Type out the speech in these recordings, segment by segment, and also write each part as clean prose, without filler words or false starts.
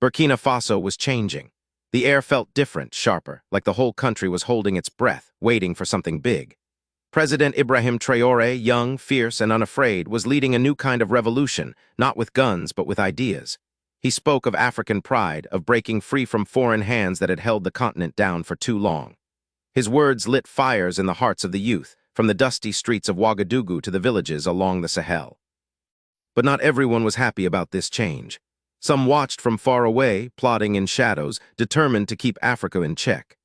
Burkina Faso was changing. The air felt different, sharper, like the whole country was holding its breath, waiting for something big. President Ibrahim Traore, young, fierce, and unafraid, was leading a new kind of revolution, not with guns, but with ideas. He spoke of African pride, of breaking free from foreign hands that had held the continent down for too long. His words lit fires in the hearts of the youth, from the dusty streets of Ouagadougou to the villages along the Sahel. But not everyone was happy about this change. Some watched from far away, plotting in shadows, determined to keep Africa in check.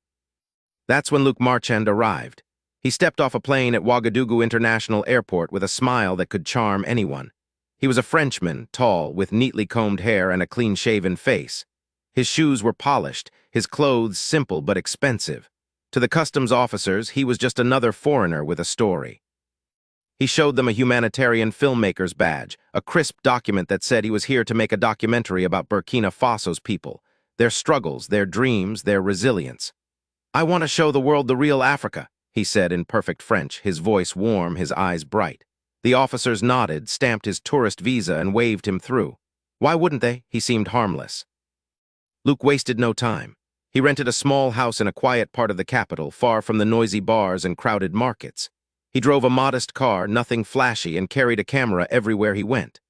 That's when Luc Marchand arrived. He stepped off a plane at Ouagadougou International Airport with a smile that could charm anyone. He was a Frenchman, tall, with neatly combed hair and a clean-shaven face. His shoes were polished, his clothes simple but expensive. To the customs officers, he was just another foreigner with a story. He showed them a humanitarian filmmaker's badge, a crisp document that said he was here to make a documentary about Burkina Faso's people, their struggles, their dreams, their resilience. "I want to show the world the real Africa," he said in perfect French, his voice warm, his eyes bright. The officers nodded, stamped his tourist visa, and waved him through. Why wouldn't they? He seemed harmless. Luc wasted no time. He rented a small house in a quiet part of the capital, far from the noisy bars and crowded markets. He drove a modest car, nothing flashy, and carried a camera everywhere he went.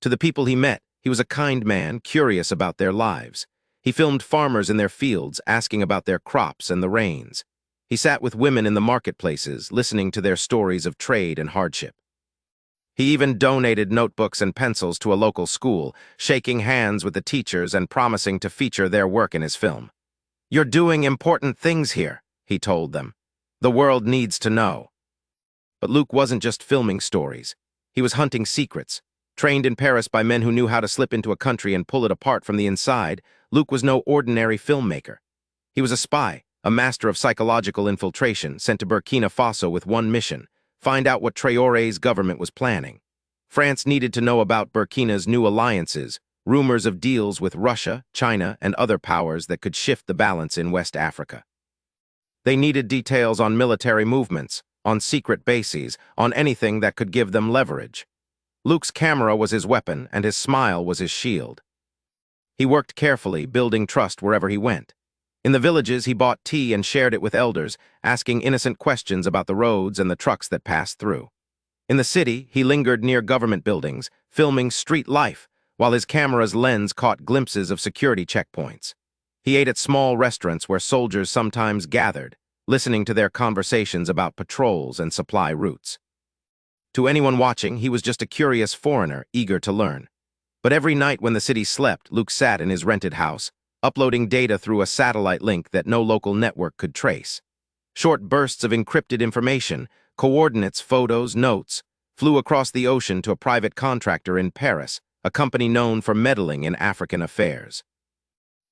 To the people he met, he was a kind man, curious about their lives. He filmed farmers in their fields, asking about their crops and the rains. He sat with women in the marketplaces, listening to their stories of trade and hardship. He even donated notebooks and pencils to a local school, shaking hands with the teachers and promising to feature their work in his film. "You're doing important things here," he told them. "The world needs to know." But Luc wasn't just filming stories. He was hunting secrets. Trained in Paris by men who knew how to slip into a country and pull it apart from the inside, Luc was no ordinary filmmaker. He was a spy, a master of psychological infiltration, sent to Burkina Faso with one mission: find out what Traoré's government was planning. France needed to know about Burkina's new alliances, rumors of deals with Russia, China, and other powers that could shift the balance in West Africa. They needed details on military movements, on secret bases, on anything that could give them leverage. Luc's camera was his weapon, and his smile was his shield. He worked carefully, building trust wherever he went. In the villages, he bought tea and shared it with elders, asking innocent questions about the roads and the trucks that passed through. In the city, he lingered near government buildings, filming street life, while his camera's lens caught glimpses of security checkpoints. He ate at small restaurants where soldiers sometimes gathered, listening to their conversations about patrols and supply routes. To anyone watching, he was just a curious foreigner, eager to learn. But every night when the city slept, Luc sat in his rented house, uploading data through a satellite link that no local network could trace. Short bursts of encrypted information, coordinates, photos, notes, flew across the ocean to a private contractor in Paris, a company known for meddling in African affairs.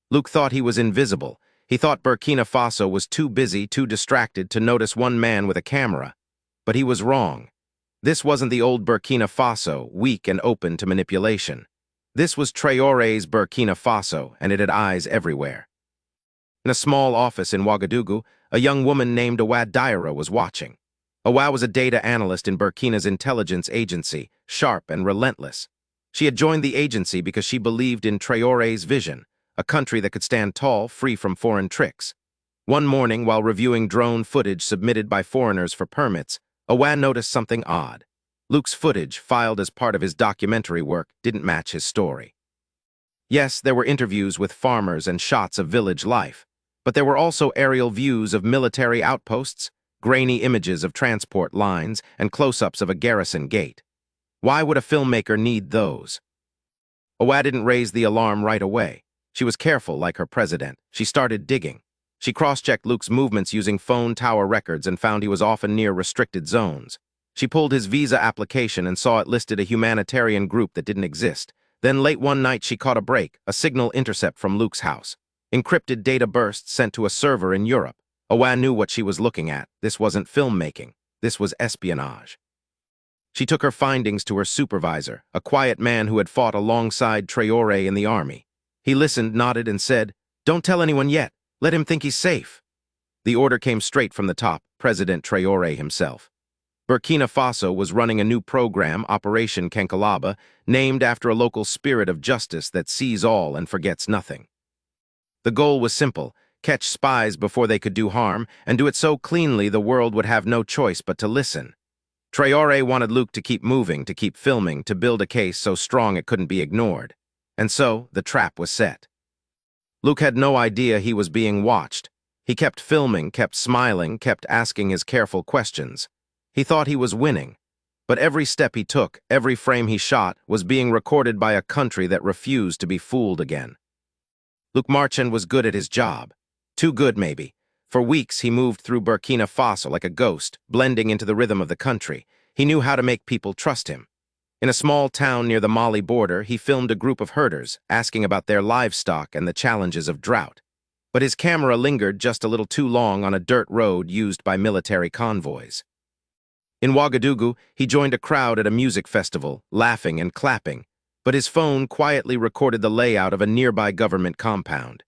Luc thought he was invisible. He thought Burkina Faso was too busy, too distracted to notice one man with a camera. But he was wrong. This wasn't the old Burkina Faso, weak and open to manipulation. This was Traoré's Burkina Faso, and it had eyes everywhere. In a small office in Ouagadougou, a young woman named Awa Diarra was watching. Awa was a data analyst in Burkina's intelligence agency, sharp and relentless. She had joined the agency because she believed in Traoré's vision, a country that could stand tall, free from foreign tricks. One morning, while reviewing drone footage submitted by foreigners for permits, Awa noticed something odd. Luc's footage, filed as part of his documentary work, didn't match his story. Yes, there were interviews with farmers and shots of village life, but there were also aerial views of military outposts, grainy images of transport lines, and close-ups of a garrison gate. Why would a filmmaker need those? Awa didn't raise the alarm right away. She was careful, like her president. She started digging. She cross-checked Luc's movements using phone tower records and found he was often near restricted zones. She pulled his visa application and saw it listed a humanitarian group that didn't exist. Then late one night she caught a break, a signal intercept from Luc's house. Encrypted data bursts sent to a server in Europe. Awa knew what she was looking at. This wasn't filmmaking. This was espionage. She took her findings to her supervisor, a quiet man who had fought alongside Traoré in the army. He listened, nodded, and said, "Don't tell anyone yet. Let him think he's safe." The order came straight from the top, President Traoré himself. Burkina Faso was running a new program, Operation Kenkalaba, named after a local spirit of justice that sees all and forgets nothing. The goal was simple: catch spies before they could do harm, and do it so cleanly the world would have no choice but to listen. Traore wanted Luke to keep moving, to keep filming, to build a case so strong it couldn't be ignored. And so, the trap was set. Luke had no idea he was being watched. He kept filming, kept smiling, kept asking his careful questions. He thought he was winning. But every step he took, every frame he shot, was being recorded by a country that refused to be fooled again. Luke Marchand was good at his job. Too good, maybe. For weeks, he moved through Burkina Faso like a ghost, blending into the rhythm of the country. He knew how to make people trust him. In a small town near the Mali border, he filmed a group of herders, asking about their livestock and the challenges of drought. But his camera lingered just a little too long on a dirt road used by military convoys. In Ouagadougou, he joined a crowd at a music festival, laughing and clapping, but his phone quietly recorded the layout of a nearby government compound.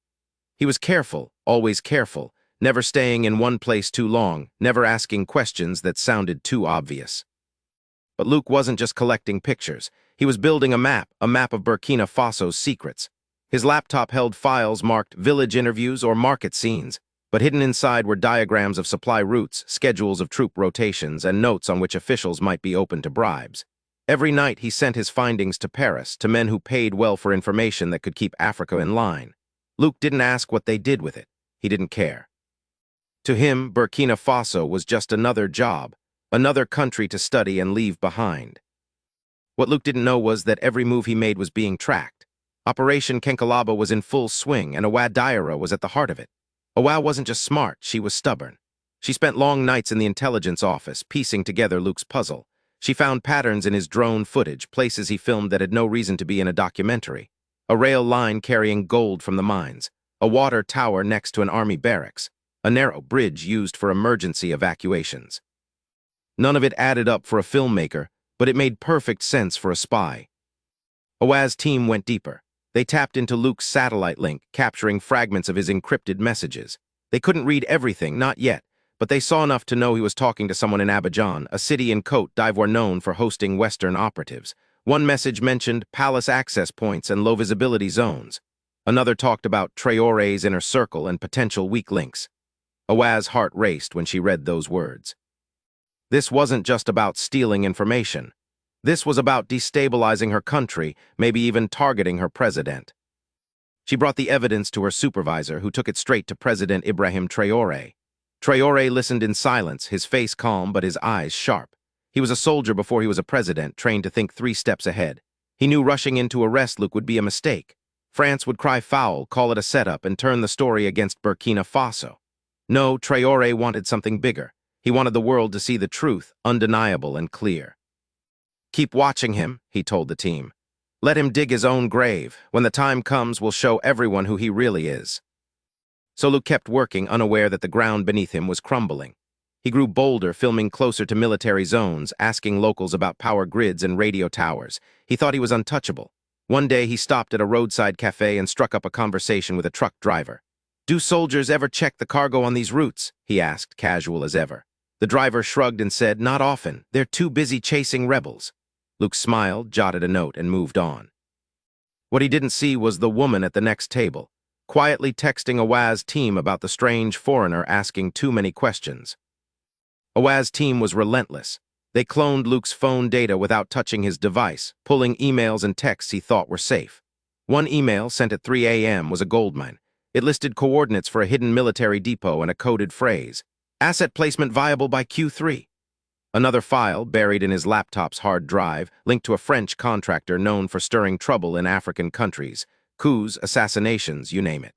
He was careful, always careful, never staying in one place too long, never asking questions that sounded too obvious. But Luke wasn't just collecting pictures. He was building a map of Burkina Faso's secrets. His laptop held files marked village interviews or market scenes, but hidden inside were diagrams of supply routes, schedules of troop rotations, and notes on which officials might be open to bribes. Every night he sent his findings to Paris, to men who paid well for information that could keep Africa in line. Luke didn't ask what they did with it. He didn't care. To him, Burkina Faso was just another job, another country to study and leave behind. What Luke didn't know was that every move he made was being tracked. Operation Kenkalaba was in full swing, and Awa Diarra was at the heart of it. Awa wasn't just smart, she was stubborn. She spent long nights in the intelligence office, piecing together Luke's puzzle. She found patterns in his drone footage, places he filmed that had no reason to be in a documentary. A rail line carrying gold from the mines, a water tower next to an army barracks, a narrow bridge used for emergency evacuations. None of it added up for a filmmaker, but it made perfect sense for a spy. Awa's team went deeper. They tapped into Luke's satellite link, capturing fragments of his encrypted messages. They couldn't read everything, not yet, but they saw enough to know he was talking to someone in Abidjan, a city in Côte d'Ivoire known for hosting Western operatives. One message mentioned palace access points and low-visibility zones. Another talked about Traore's inner circle and potential weak links. Awa's heart raced when she read those words. This wasn't just about stealing information. This was about destabilizing her country, maybe even targeting her president. She brought the evidence to her supervisor, who took it straight to President Ibrahim Traore. Traore listened in silence, his face calm but his eyes sharp. He was a soldier before he was a president, trained to think 3 steps ahead. He knew rushing in to arrest Luke would be a mistake. France would cry foul, call it a setup, and turn the story against Burkina Faso. No, Traore wanted something bigger. He wanted the world to see the truth, undeniable and clear. "Keep watching him," he told the team. "Let him dig his own grave. When the time comes, we'll show everyone who he really is." So Luke kept working, unaware that the ground beneath him was crumbling. He grew bolder, filming closer to military zones, asking locals about power grids and radio towers. He thought he was untouchable. One day he stopped at a roadside cafe and struck up a conversation with a truck driver. "Do soldiers ever check the cargo on these routes?" he asked, casual as ever. The driver shrugged and said, "Not often. They're too busy chasing rebels." Luke smiled, jotted a note, and moved on. What he didn't see was the woman at the next table, quietly texting Awa's team about the strange foreigner asking too many questions. Awa's team was relentless. They cloned Luke's phone data without touching his device, pulling emails and texts he thought were safe. One email, sent at 3 a.m., was a goldmine. It listed coordinates for a hidden military depot and a coded phrase, "Asset placement viable by Q3. Another file, buried in his laptop's hard drive, linked to a French contractor known for stirring trouble in African countries, coups, assassinations, you name it.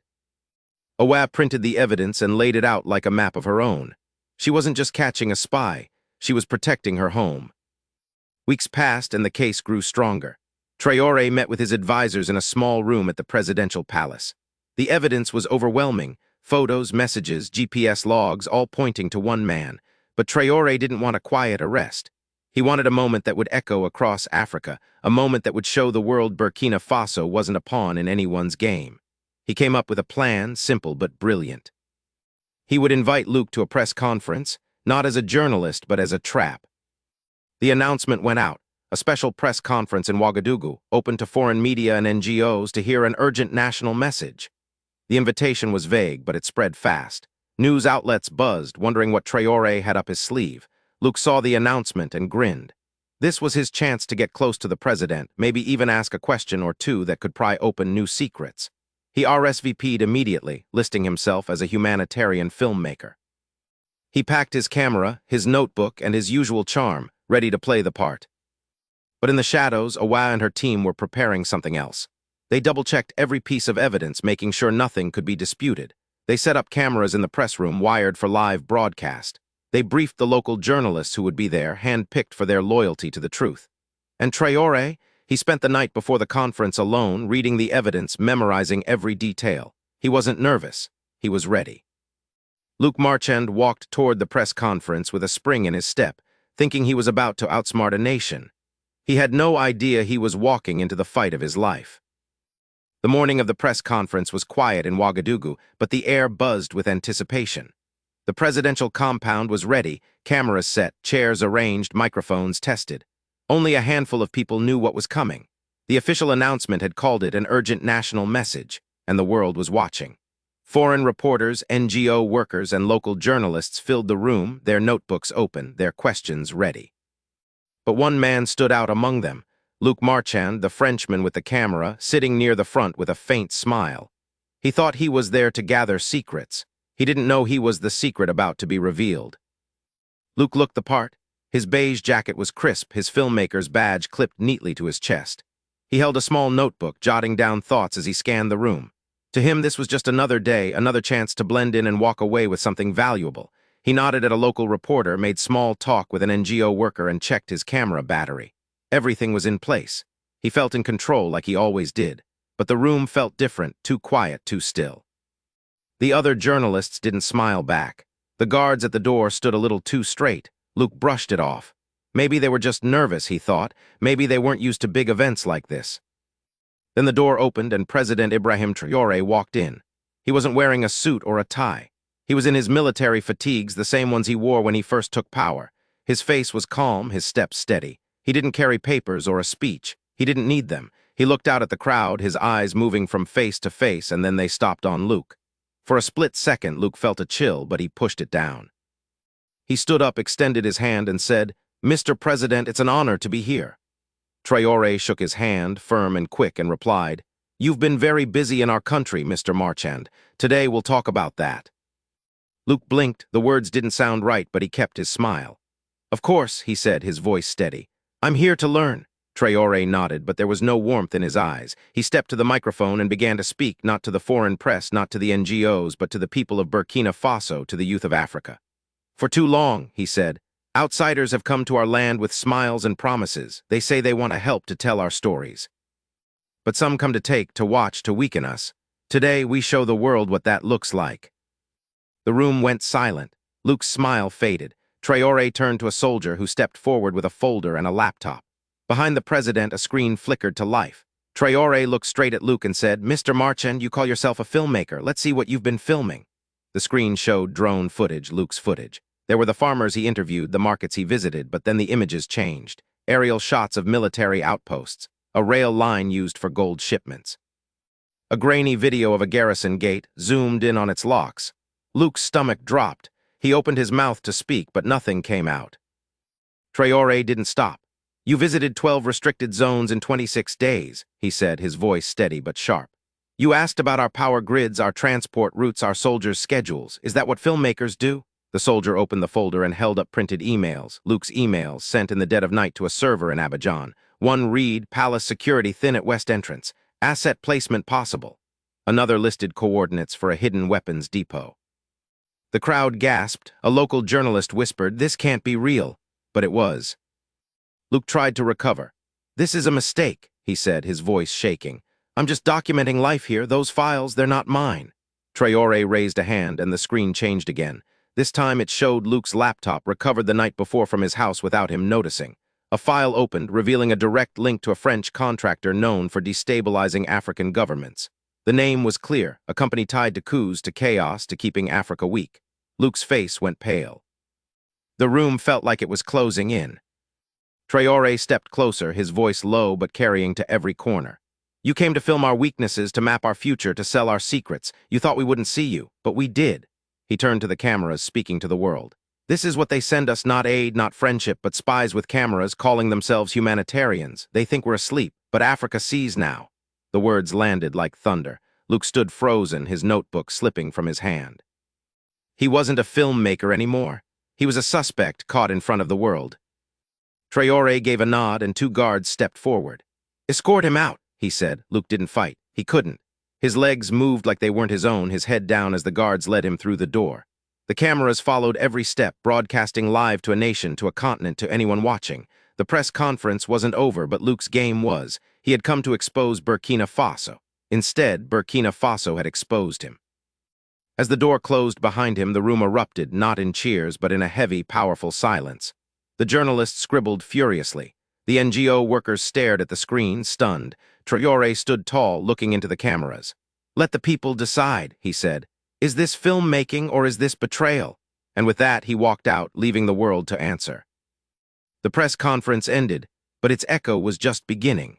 Awa printed the evidence and laid it out like a map of her own. She wasn't just catching a spy, she was protecting her home. Weeks passed and the case grew stronger. Traore met with his advisors in a small room at the presidential palace. The evidence was overwhelming, photos, messages, GPS logs, all pointing to one man. But Traore didn't want a quiet arrest. He wanted a moment that would echo across Africa, a moment that would show the world Burkina Faso wasn't a pawn in anyone's game. He came up with a plan, simple but brilliant. He would invite Luke to a press conference, not as a journalist but as a trap. The announcement went out, a special press conference in Ouagadougou, open to foreign media and NGOs to hear an urgent national message. The invitation was vague, but it spread fast. News outlets buzzed, wondering what Traoré had up his sleeve. Luke saw the announcement and grinned. This was his chance to get close to the president, maybe even ask a question or two that could pry open new secrets. He RSVP'd immediately, listing himself as a humanitarian filmmaker. He packed his camera, his notebook, and his usual charm, ready to play the part. But in the shadows, Awa and her team were preparing something else. They double-checked every piece of evidence, making sure nothing could be disputed. They set up cameras in the press room wired for live broadcast. They briefed the local journalists who would be there, hand-picked for their loyalty to the truth. And Traoré, he spent the night before the conference alone, reading the evidence, memorizing every detail. He wasn't nervous. He was ready. Luc Marchand walked toward the press conference with a spring in his step, thinking he was about to outsmart a nation. He had no idea he was walking into the fight of his life. The morning of the press conference was quiet in Ouagadougou, but the air buzzed with anticipation. The presidential compound was ready, cameras set, chairs arranged, microphones tested. Only a handful of people knew what was coming. The official announcement had called it an urgent national message, and the world was watching. Foreign reporters, NGO workers, and local journalists filled the room, their notebooks open, their questions ready. But one man stood out among them, Luc Marchand, the Frenchman with the camera, sitting near the front with a faint smile. He thought he was there to gather secrets. He didn't know he was the secret about to be revealed. Luc looked the part. His beige jacket was crisp, his filmmaker's badge clipped neatly to his chest. He held a small notebook, jotting down thoughts as he scanned the room. To him, this was just another day, another chance to blend in and walk away with something valuable. He nodded at a local reporter, made small talk with an NGO worker, and checked his camera battery. Everything was in place. He felt in control like he always did. But the room felt different, too quiet, too still. The other journalists didn't smile back. The guards at the door stood a little too straight. Luc brushed it off. Maybe they were just nervous, he thought. Maybe they weren't used to big events like this. Then the door opened and President Ibrahim Traore walked in. He wasn't wearing a suit or a tie. He was in his military fatigues, the same ones he wore when he first took power. His face was calm, his steps steady. He didn't carry papers or a speech. He didn't need them. He looked out at the crowd, his eyes moving from face to face, and then they stopped on Luc. For a split second, Luc felt a chill, but he pushed it down. He stood up, extended his hand, and said, "Mr. President, it's an honor to be here." Traore shook his hand, firm and quick, and replied, "You've been very busy in our country, Mr. Marchand. Today we'll talk about that." Luc blinked. The words didn't sound right, but he kept his smile. "Of course," he said, his voice steady. "I'm here to learn." Traore nodded, but there was no warmth in his eyes. He stepped to the microphone and began to speak, not to the foreign press, not to the NGOs, but to the people of Burkina Faso, to the youth of Africa. "For too long," he said, "outsiders have come to our land with smiles and promises. They say they want to help to tell our stories. But some come to take, to watch, to weaken us. Today, we show the world what that looks like." The room went silent. Luc's smile faded. Traore turned to a soldier who stepped forward with a folder and a laptop. Behind the president, a screen flickered to life. Traore looked straight at Luc and said, "Mr. Marchand, you call yourself a filmmaker. Let's see what you've been filming." The screen showed drone footage, Luc's footage. There were the farmers he interviewed, the markets he visited, but then the images changed. Aerial shots of military outposts, a rail line used for gold shipments. A grainy video of a garrison gate, zoomed in on its locks. Luc's stomach dropped. He opened his mouth to speak, but nothing came out. Traore didn't stop. "You visited 12 restricted zones in 26 days, he said, his voice steady but sharp. "You asked about our power grids, our transport routes, our soldiers' schedules. Is that what filmmakers do?" The soldier opened the folder and held up printed emails, Luc's emails, sent in the dead of night to a server in Abidjan. One read, "Palace security thin at west entrance. Asset placement possible." Another listed coordinates for a hidden weapons depot. The crowd gasped. A local journalist whispered, "This can't be real." But it was. Luc tried to recover. "This is a mistake," he said, his voice shaking. "I'm just documenting life here. Those files, they're not mine." Traore raised a hand and the screen changed again. This time it showed Luc's laptop, recovered the night before from his house without him noticing. A file opened, revealing a direct link to a French contractor known for destabilizing African governments. The name was clear, a company tied to coups, to chaos, to keeping Africa weak. Luc's face went pale. The room felt like it was closing in. Traore stepped closer, his voice low but carrying to every corner. You came to film our weaknesses, to map our future, to sell our secrets. You thought we wouldn't see you, but we did. He turned to the cameras, speaking to the world. This is what they send us, not aid, not friendship, but spies with cameras calling themselves humanitarians. They think we're asleep, but Africa sees now. The words landed like thunder. Luke stood frozen, his notebook slipping from his hand. He wasn't a filmmaker anymore. He was a suspect caught in front of the world. Traore gave a nod and 2 guards stepped forward. Escort him out, he said. Luke didn't fight. He couldn't. His legs moved like they weren't his own, his head down as the guards led him through the door. The cameras followed every step, broadcasting live to a nation, to a continent, to anyone watching. The press conference wasn't over, but Luke's game was. He had come to expose Burkina Faso. Instead, Burkina Faso had exposed him. As the door closed behind him, the room erupted, not in cheers, but in a heavy, powerful silence. The journalists scribbled furiously. The NGO workers stared at the screen, stunned. Traore stood tall, looking into the cameras. Let the people decide, he said. Is this filmmaking or is this betrayal? And with that, he walked out, leaving the world to answer. The press conference ended, but its echo was just beginning.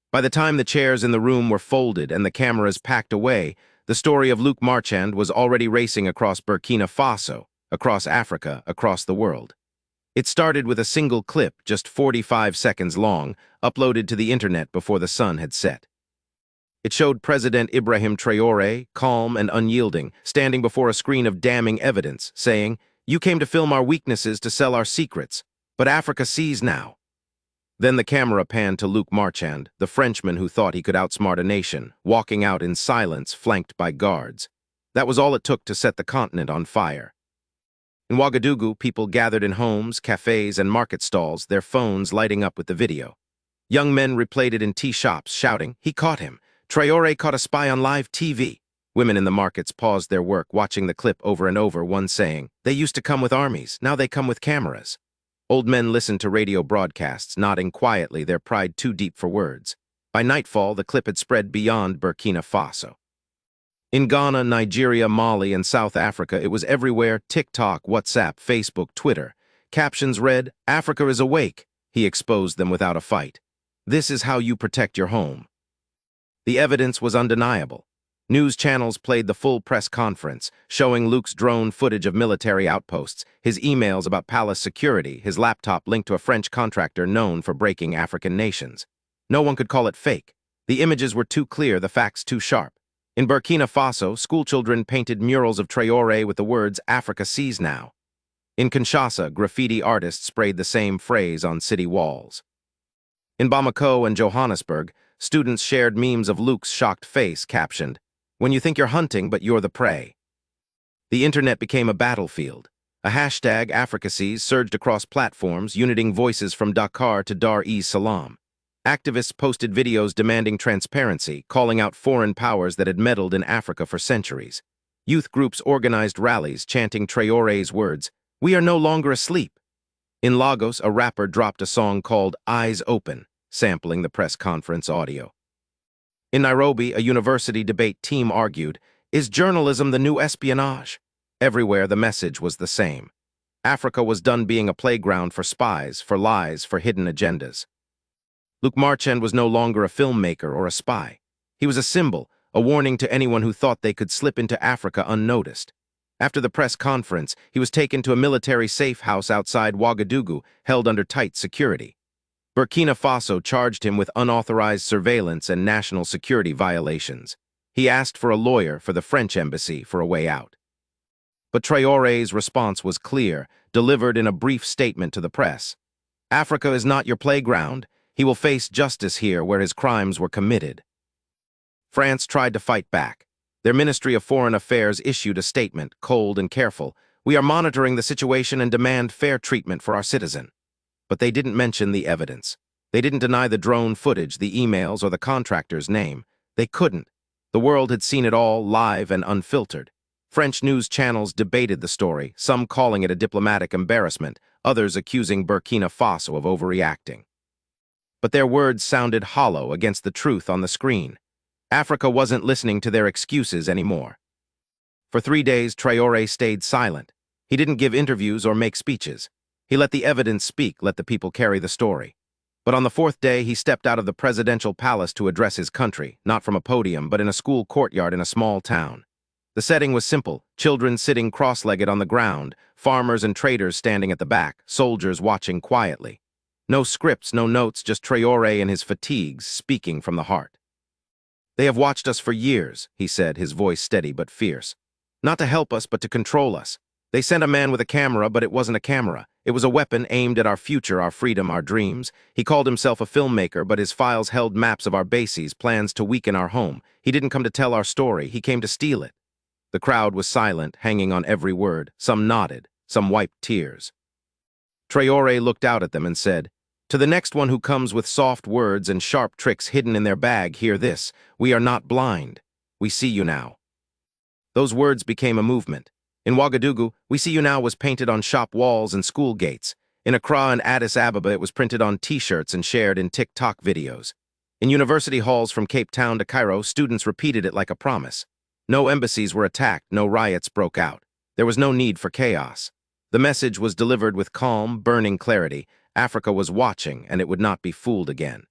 By the time the chairs in the room were folded and the cameras packed away, the story of Luke Marchand was already racing across Burkina Faso, across Africa, across the world. It started with a single clip, just 45 seconds long, uploaded to the internet before the sun had set. It showed President Ibrahim Traore, calm and unyielding, standing before a screen of damning evidence, saying, You came to film our weaknesses, to sell our secrets, but Africa sees now. Then the camera panned to Luke Marchand, the Frenchman who thought he could outsmart a nation, walking out in silence, flanked by guards. That was all it took to set the continent on fire. In Ouagadougou, people gathered in homes, cafes, and market stalls, their phones lighting up with the video. Young men replayed it in tea shops, shouting, He caught him! Traore caught a spy on live TV. Women in the markets paused their work, watching the clip over and over, one saying, They used to come with armies, now they come with cameras. Old men listened to radio broadcasts, nodding quietly, their pride too deep for words. By nightfall, the clip had spread beyond Burkina Faso. In Ghana, Nigeria, Mali, and South Africa, it was everywhere: TikTok, WhatsApp, Facebook, Twitter. Captions read, Africa is awake. He exposed them without a fight. This is how you protect your home. The evidence was undeniable. News channels played the full press conference, showing Luke's drone footage of military outposts, his emails about palace security, his laptop linked to a French contractor known for breaking African nations. No one could call it fake. The images were too clear, the facts too sharp. In Burkina Faso, schoolchildren painted murals of Traore with the words, Africa sees now. In Kinshasa, graffiti artists sprayed the same phrase on city walls. In Bamako and Johannesburg, students shared memes of Luke's shocked face, captioned, When you think you're hunting, but you're the prey. The internet became a battlefield. A hashtag, Africasees, surged across platforms, uniting voices from Dakar to Dar es Salaam. Activists posted videos demanding transparency, calling out foreign powers that had meddled in Africa for centuries. Youth groups organized rallies, chanting Traore's words, We are no longer asleep. In Lagos, a rapper dropped a song called Eyes Open, sampling the press conference audio. In Nairobi, a university debate team argued, Is journalism the new espionage? Everywhere, the message was the same. Africa was done being a playground for spies, for lies, for hidden agendas. Luke Marchand was no longer a filmmaker or a spy. He was a symbol, a warning to anyone who thought they could slip into Africa unnoticed. After the press conference, he was taken to a military safe house outside Ouagadougou, held under tight security. Burkina Faso charged him with unauthorized surveillance and national security violations. He asked for a lawyer for the French embassy for a way out. But Traore's response was clear, delivered in a brief statement to the press. Africa is not your playground. He will face justice here where his crimes were committed. France tried to fight back. Their Ministry of Foreign Affairs issued a statement, cold and careful. We are monitoring the situation and demand fair treatment for our citizen. But they didn't mention the evidence. They didn't deny the drone footage, the emails, or the contractor's name. They couldn't. The world had seen it all, live and unfiltered. French news channels debated the story, some calling it a diplomatic embarrassment, others accusing Burkina Faso of overreacting. But their words sounded hollow against the truth on the screen. Africa wasn't listening to their excuses anymore. For 3 days, Traore stayed silent. He didn't give interviews or make speeches. He let the evidence speak, let the people carry the story. But on the fourth day, he stepped out of the presidential palace to address his country, not from a podium, but in a school courtyard in a small town. The setting was simple: children sitting cross-legged on the ground, farmers and traders standing at the back, soldiers watching quietly. No scripts, no notes, just Traore and his fatigues speaking from the heart. "They have watched us for years," he said, his voice steady but fierce. "Not to help us, but to control us. They sent a man with a camera, but it wasn't a camera. It was a weapon aimed at our future, our freedom, our dreams. He called himself a filmmaker, but his files held maps of our bases, plans to weaken our home. He didn't come to tell our story, he came to steal it." The crowd was silent, hanging on every word. Some nodded, some wiped tears. Traore looked out at them and said, "To the next one who comes with soft words and sharp tricks hidden in their bag, hear this: we are not blind. We see you now." Those words became a movement. In Ouagadougou, "We see you now" was painted on shop walls and school gates. In Accra and Addis Ababa, it was printed on T-shirts and shared in TikTok videos. In university halls from Cape Town to Cairo, students repeated it like a promise. No embassies were attacked, no riots broke out. There was no need for chaos. The message was delivered with calm, burning clarity. Africa was watching, and it would not be fooled again.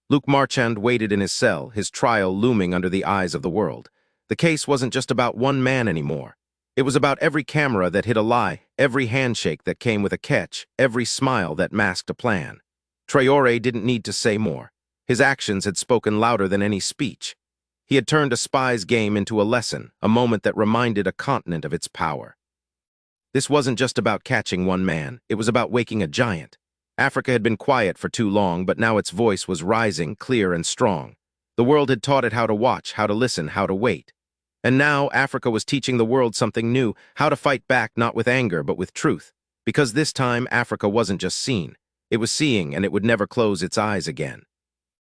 Luc Marchand waited in his cell, his trial looming under the eyes of the world. The case wasn't just about one man anymore. It was about every camera that hid a lie, every handshake that came with a catch, every smile that masked a plan. Traore didn't need to say more. His actions had spoken louder than any speech. He had turned a spy's game into a lesson, a moment that reminded a continent of its power. This wasn't just about catching one man, it was about waking a giant. Africa had been quiet for too long, but now its voice was rising, clear and strong. The world had taught it how to watch, how to listen, how to wait. And now Africa was teaching the world something new, how to fight back not with anger but with truth. Because this time Africa wasn't just seen, it was seeing, and it would never close its eyes again.